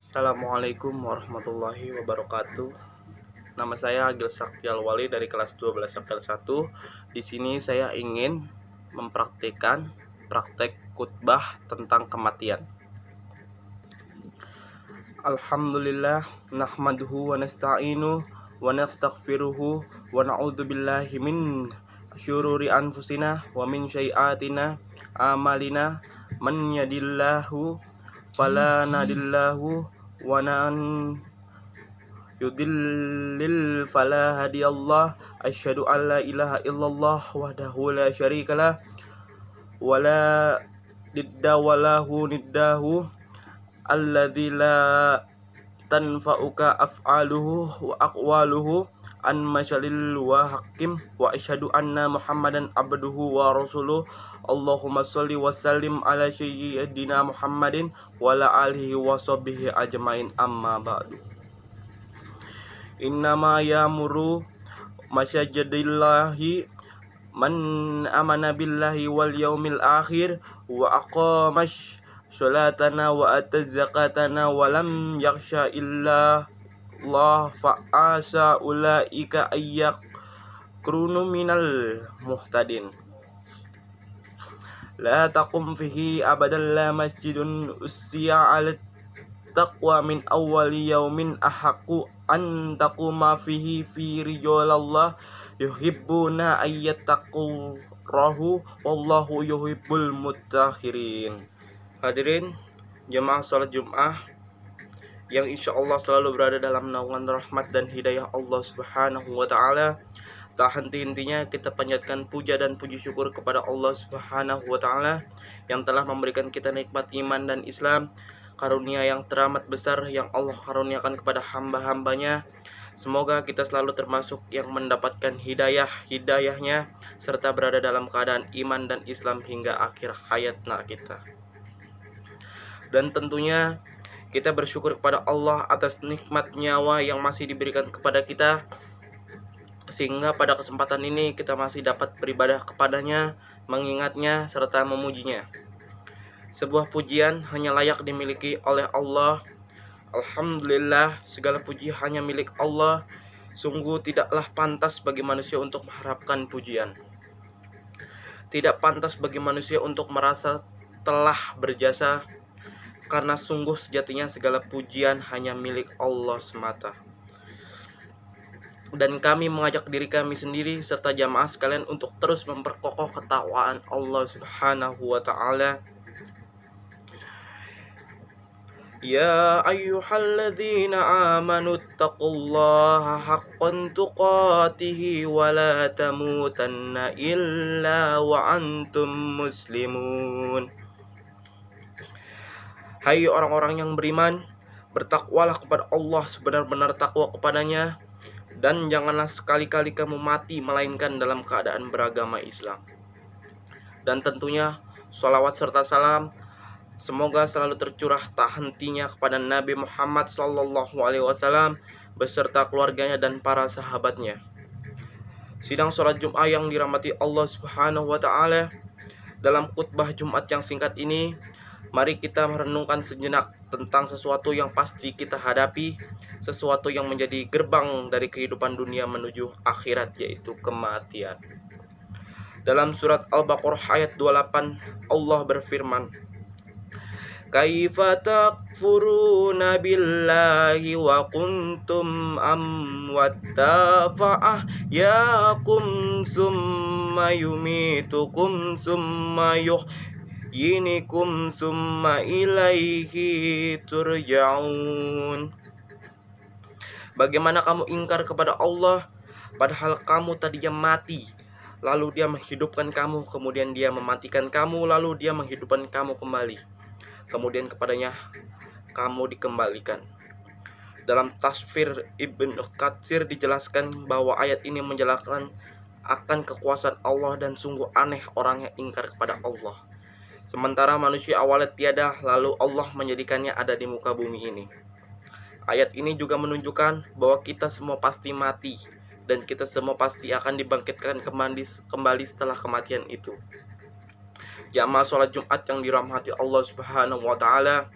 Assalamualaikum warahmatullahi wabarakatuh. Nama saya Agil Saktial Wali dari kelas 12 Akil 1. Di sini saya ingin mempraktikkan praktek khutbah tentang kematian. Alhamdulillah nahmaduhu wa nasta'inu wa nastaghfiruhu wa na'udzu billahi min syururi anfusina wa min sayyiatina amalina man yahdihillahu fala nadillahu wa man yudlil fala hadiyallah. Asyhadu an la ilaha illallah wahdahu la syarikalah wa la nidda wa lahu niddahu alladzi la tanfa'uka af'aluhu wa aqwaluhu an masyalil wa hakim wa asyhadu anna muhammadan abduhu wa rasuluh. Allahumma sholli wa sallim ala sayyidina Muhammadin wa ala alihi wa sahbihi ajmain, amma ba'du. Innama ya'muru masajadillahi man amana billahi wal yaumil akhir wa aqamash sholatana wa ataz zakatana wa lam yakhsha illa Allah fa'asa ulaika ayyak krunu minal muhtadin. La taqum fihi abadan la masjidun ussiya ala taqwa min awwali yaumin ahaqqu an taquma fihi fi rijalallah yuhibbuna ayyattaqurrahu wallahu yuhibbul muttahirin. Hadirin jemaah salat Jumat yang insya Allah selalu berada dalam naungan rahmat dan hidayah Allah Subhanahu wa Ta'ala. Tak henti-hentinya kita panjatkan puja dan puji syukur kepada Allah Subhanahu wa Ta'ala yang telah memberikan kita nikmat iman dan Islam, karunia yang teramat besar yang Allah karuniakan kepada hamba-hambanya. Semoga kita selalu termasuk yang mendapatkan hidayahnya serta berada dalam keadaan iman dan Islam hingga akhir hayat kita. Dan tentunya kita bersyukur kepada Allah atas nikmat nyawa yang masih diberikan kepada kita, sehingga pada kesempatan ini kita masih dapat beribadah kepadanya, mengingatnya, serta memujinya. Sebuah pujian hanya layak dimiliki oleh Allah. Alhamdulillah, segala puji hanya milik Allah. Sungguh tidaklah pantas bagi manusia untuk mengharapkan pujian. Tidak pantas bagi manusia untuk merasa telah berjasa, karena sungguh sejatinya segala pujian hanya milik Allah semata. Dan kami mengajak diri kami sendiri serta jamaah sekalian untuk terus memperkokoh ketakwaan Allah Subhanahu wa Ta'ala. Ya ayyuhalladzina amanu taqullaha haqqan tuqatihi wa la tamutanna illa wa antum muslimun. Hai orang-orang yang beriman, bertakwalah kepada Allah sebenar-benar takwa kepadanya, dan janganlah sekali-kali kamu mati melainkan dalam keadaan beragama Islam. Dan tentunya sholawat serta salam semoga selalu tercurah tak hentinya kepada Nabi Muhammad SAW beserta keluarganya dan para sahabatnya. Sidang sholat Jumat yang dirahmati Allah Subhanahu wa Ta'ala, dalam khutbah Jumat yang singkat ini, mari kita merenungkan sejenak tentang sesuatu yang pasti kita hadapi, sesuatu yang menjadi gerbang dari kehidupan dunia menuju akhirat, yaitu kematian. Dalam surat Al-Baqarah ayat 28, Allah berfirman, Kaifa takfuruna billahi wa kuntum amwatta fa'ahyakum summa yumitukum summa yinikum summa ilaihi turja'un. Bagaimana kamu ingkar kepada Allah padahal kamu tadinya mati, lalu Dia menghidupkan kamu, kemudian Dia mematikan kamu, lalu Dia menghidupkan kamu kembali, kemudian kepadanya kamu dikembalikan. Dalam tafsir Ibnu Katsir dijelaskan bahwa ayat ini menjelaskan akan kekuasaan Allah dan sungguh aneh orang yang ingkar kepada Allah. Sementara manusia awalnya tiada, lalu Allah menjadikannya ada di muka bumi ini. Ayat ini juga menunjukkan bahwa kita semua pasti mati, dan kita semua pasti akan dibangkitkan kembali setelah kematian itu. Jamaah sholat Jumat yang dirahmati Allah Subhanahu wa Ta'ala,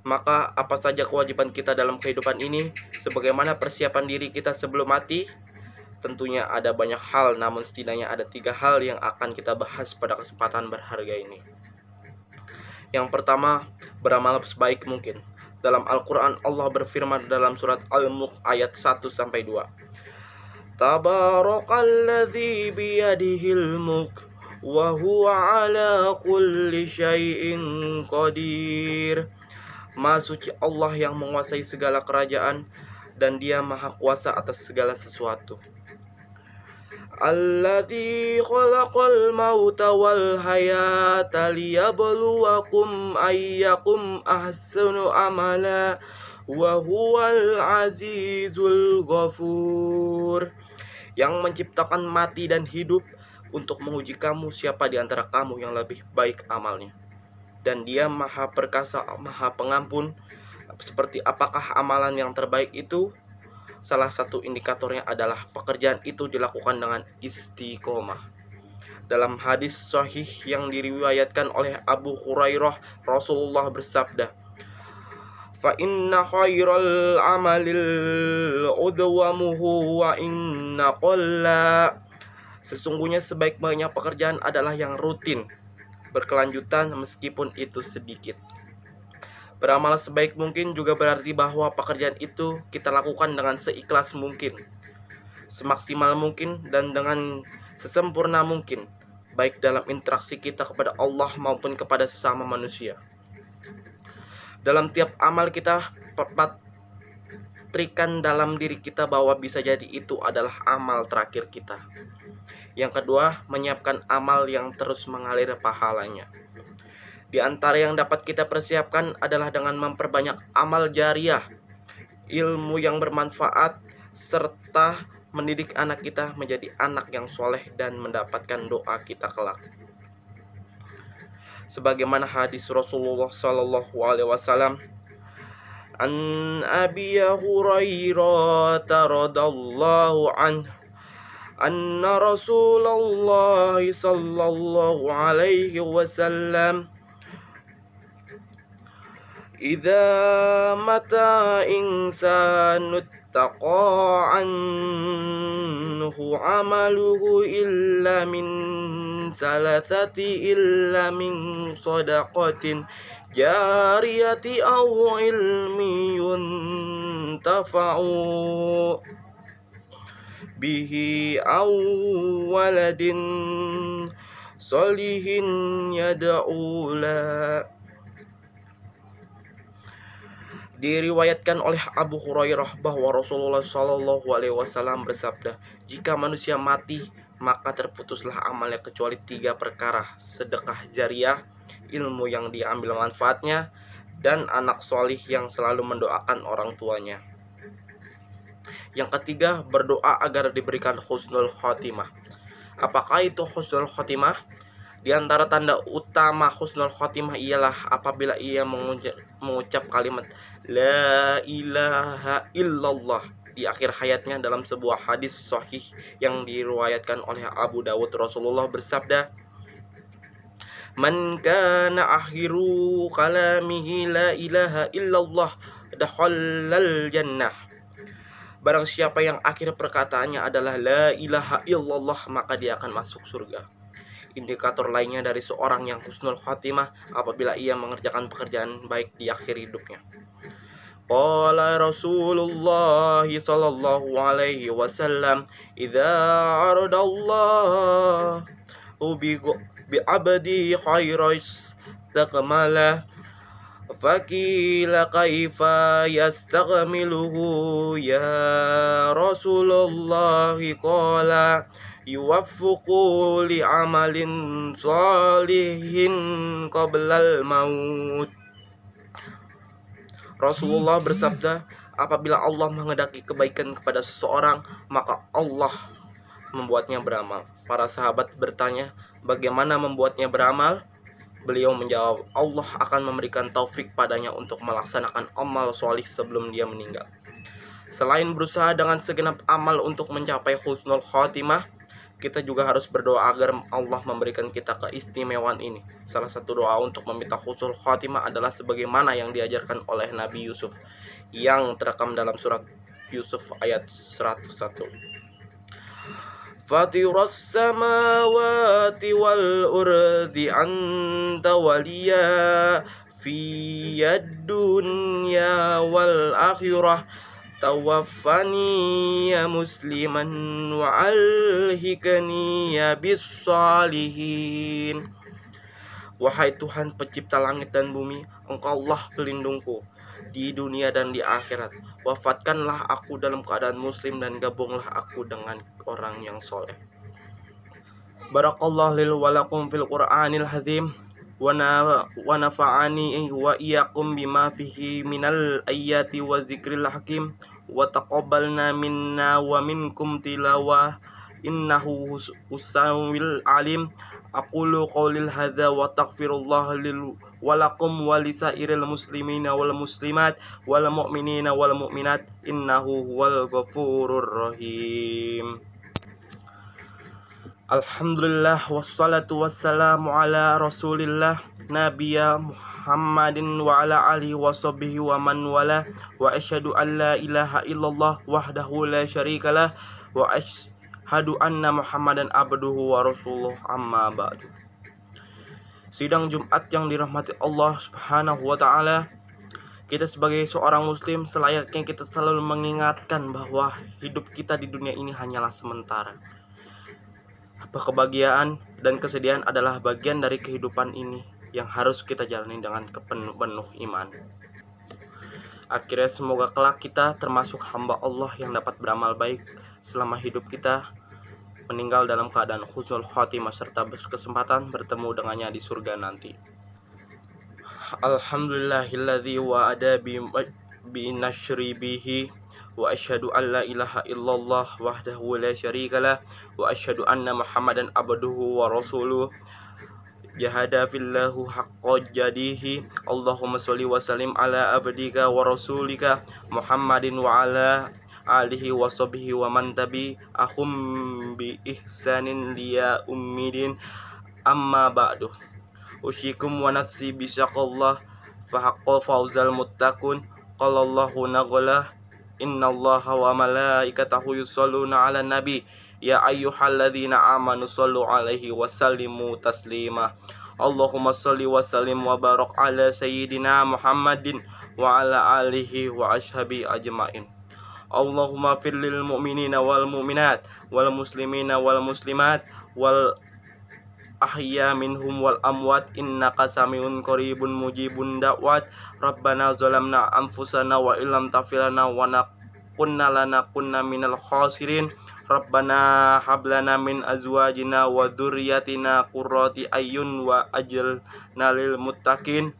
Maka apa saja kewajiban kita dalam kehidupan ini, sebagaimana persiapan diri kita sebelum mati? Tentunya ada banyak hal, namun setidaknya ada 3 hal yang akan kita bahas pada kesempatan berharga ini. Yang pertama, beramal sebaik mungkin. Dalam Al-Quran, Allah berfirman dalam surat Al-Mulk ayat 1-2. Tabarakalladzi biyadihil mulk wa huwa ala kulli syai'in qadir. Maha suci Allah yang menguasai segala kerajaan dan Dia maha kuasa atas segala sesuatu. Alladzi khalaqal mauta wal hayata liyabluwakum ayyakum ahsanu amala wa huwal azizul ghafur. Yang menciptakan mati dan hidup untuk menguji kamu siapa di antara kamu yang lebih baik amalnya. Dan Dia maha perkasa, maha pengampun. Seperti apakah amalan yang terbaik itu? Salah satu indikatornya adalah pekerjaan itu dilakukan dengan istiqomah. Dalam hadis sahih yang diriwayatkan oleh Abu Hurairah, Rasulullah bersabda, "Fa inna khairal amalil udwamuhu wa inna qalla." Sesungguhnya sebaik-baiknya pekerjaan adalah yang rutin, berkelanjutan meskipun itu sedikit. Beramal sebaik mungkin juga berarti bahwa pekerjaan itu kita lakukan dengan seikhlas mungkin, semaksimal mungkin, dan dengan sesempurna mungkin, baik dalam interaksi kita kepada Allah maupun kepada sesama manusia. Dalam tiap amal kita patrikan dalam diri kita bahwa bisa jadi itu adalah amal terakhir kita. Yang kedua, menyiapkan amal yang terus mengalir pahalanya. Di antara yang dapat kita persiapkan adalah dengan memperbanyak amal jariah, ilmu yang bermanfaat, serta mendidik anak kita menjadi anak yang soleh dan mendapatkan doa kita kelak. Sebagaimana hadis Rasulullah SAW, an Abi Hurairah radhiyallahu anhu anna Rasulullah sallallahu alaihi wasallam idza mata insanu taqa anhu amaluhu illa min salasati illa min sadaqatin jariyati aw ilmi yuntafa'u bihi aw waladin solihin yad'u la. Diriwayatkan oleh Abu Hurairah bahwa Rasulullah SAW bersabda, jika manusia mati, maka terputuslah amalnya kecuali 3 perkara: sedekah jariah, ilmu yang diambil manfaatnya, dan anak solih yang selalu mendoakan orang tuanya. Yang ketiga, berdoa agar diberikan husnul khotimah. Apakah itu husnul khotimah? Di antara tanda utama husnul khotimah ialah apabila ia mengucap kalimat La ilaha illallah di akhir hayatnya. Dalam sebuah hadis sahih yang diriwayatkan oleh Abu Dawud, Rasulullah bersabda, Man kana akhiru kalamihi la ilaha illallah dakhalal jannah. Barang siapa yang akhir perkataannya adalah la ilaha illallah, maka dia akan masuk surga. Indikator lainnya dari seorang yang husnul khatimah apabila ia mengerjakan pekerjaan baik di akhir hidupnya. Qala Rasulullah sallallahu alaihi wasallam, idza aradallahu bi abdi khairais takmala fakila kaifa yastaghmiluhu ya Rasulullah, qala yuwaffiqu li amalin salihin qablal maut. Rasulullah bersabda, apabila Allah menghendaki kebaikan kepada seseorang, maka Allah membuatnya beramal. Para sahabat bertanya, bagaimana membuatnya beramal? Beliau menjawab, Allah akan memberikan taufik padanya untuk melaksanakan amal solih sebelum dia meninggal. Selain berusaha dengan segenap amal untuk mencapai husnul khotimah, kita juga harus berdoa agar Allah memberikan kita keistimewaan ini. Salah satu doa untuk meminta husnul khatimah adalah sebagaimana yang diajarkan oleh Nabi Yusuf yang terekam dalam surat Yusuf ayat 101. Fatiras samawati wal ardi anta waliya fiyad dunya wal akhirah tawaffani ya musliman wa alhikani ya bissalihin. Wahai Tuhan pencipta langit dan bumi, Engkaulah pelindungku di dunia dan di akhirat. Wafatkanlah aku dalam keadaan muslim dan gabunglah aku dengan orang yang soleh. Barakallahu lil wa lakum fil Qur'anil Hazim wa nafa'ani wa iyyakum bima fihi minal ayati wa zikril hakim wa taqabbalna minna wa minkum tilawah innahu usawil alim. Aqulu qawlil hadza wa astaghfirullah lil wa lakum wa lisairil muslimina wal muslimat wal mu'minina wal mu'minat innahu huwal ghafurur rahim. Alhamdulillah wassalatu wassalamu ala rasulillah nabiyya Muhammadin wa ala alihi wa sahbihi wa man wala wa asyhadu an la ilaha illallah wahdahu la syarikalah wa asyhadu anna Muhammadan abduhu wa rasuluh amma ba'du. Sidang Jumat yang dirahmati Allah Subhanahu wa taala, kita sebagai seorang muslim selayaknya kita selalu mengingatkan bahwa hidup kita di dunia ini hanyalah sementara. Kebahagiaan dan kesedihan adalah bagian dari kehidupan ini yang harus kita jalani dengan penuh iman. Akhirnya semoga kelak kita termasuk hamba Allah yang dapat beramal baik selama hidup kita, meninggal dalam keadaan husnul khatimah serta berkesempatan bertemu dengannya di surga nanti. Alhamdulillahilladzi wa'ada bi nashri bihi wa asyhadu an la ilaha illallah wahdahu la syarikalah wa asyhadu anna Muhammadan abduhu wa rasuluh jahada fillahu haqqa jadihi. Allahumma sholli wa sallim ala abdika wa rasulika Muhammadin wa ala alihi wa sahbihi wa man tabi'ahum bi ihsanin liya ummidin amma ba'du. Usyikum wa nafsi bisyaqallah fa haqqa fawzal muttaqun. Qala Allahu naqala innallaha wa malaikatahu yusholluna 'alan nabi ya ayyuhalladzina amanu shollu 'alaihi wa sallimu taslima. Allahumma sholli wa sallim wa barak ala sayyidina Muhammadin wa ala alihi wa ashabi ajmain. Allahumma fir lil mu'minina wal mu'minat wal muslimina wal muslimat wal ahya minhum wal amwat innaka samiun qaribun mujibun da'wat. Rabbana zalamna anfusana wa illam taghfir lana wa kunna minal khasirin. Rabbana hablana min azwajina wa dzurriyyatina qurrati ayyun wa aj'alna lil muttaqin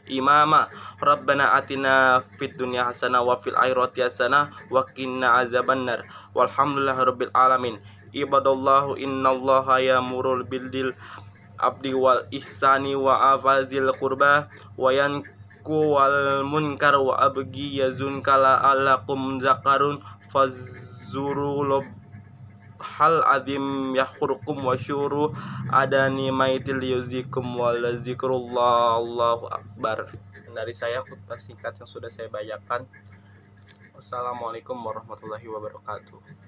imama. Rabbana atina fid dunya hasanah wa fil akhirati hasanah wa qina azabannar. Walhamdulillahirabbil alamin. Ibadallahu innallaha ya'muru bil abdi wal ihsani wa afazil qurba wa yanku wal munkar wa abgi yazunkala alakum zakarun fazurul hal azim yakhrukum wa syuru adani maitil yuzikum wa zikrullah. Allahu akbar. Dari saya khutbah singkat yang sudah saya bacakan. Wassalamualaikum warahmatullahi wabarakatuh.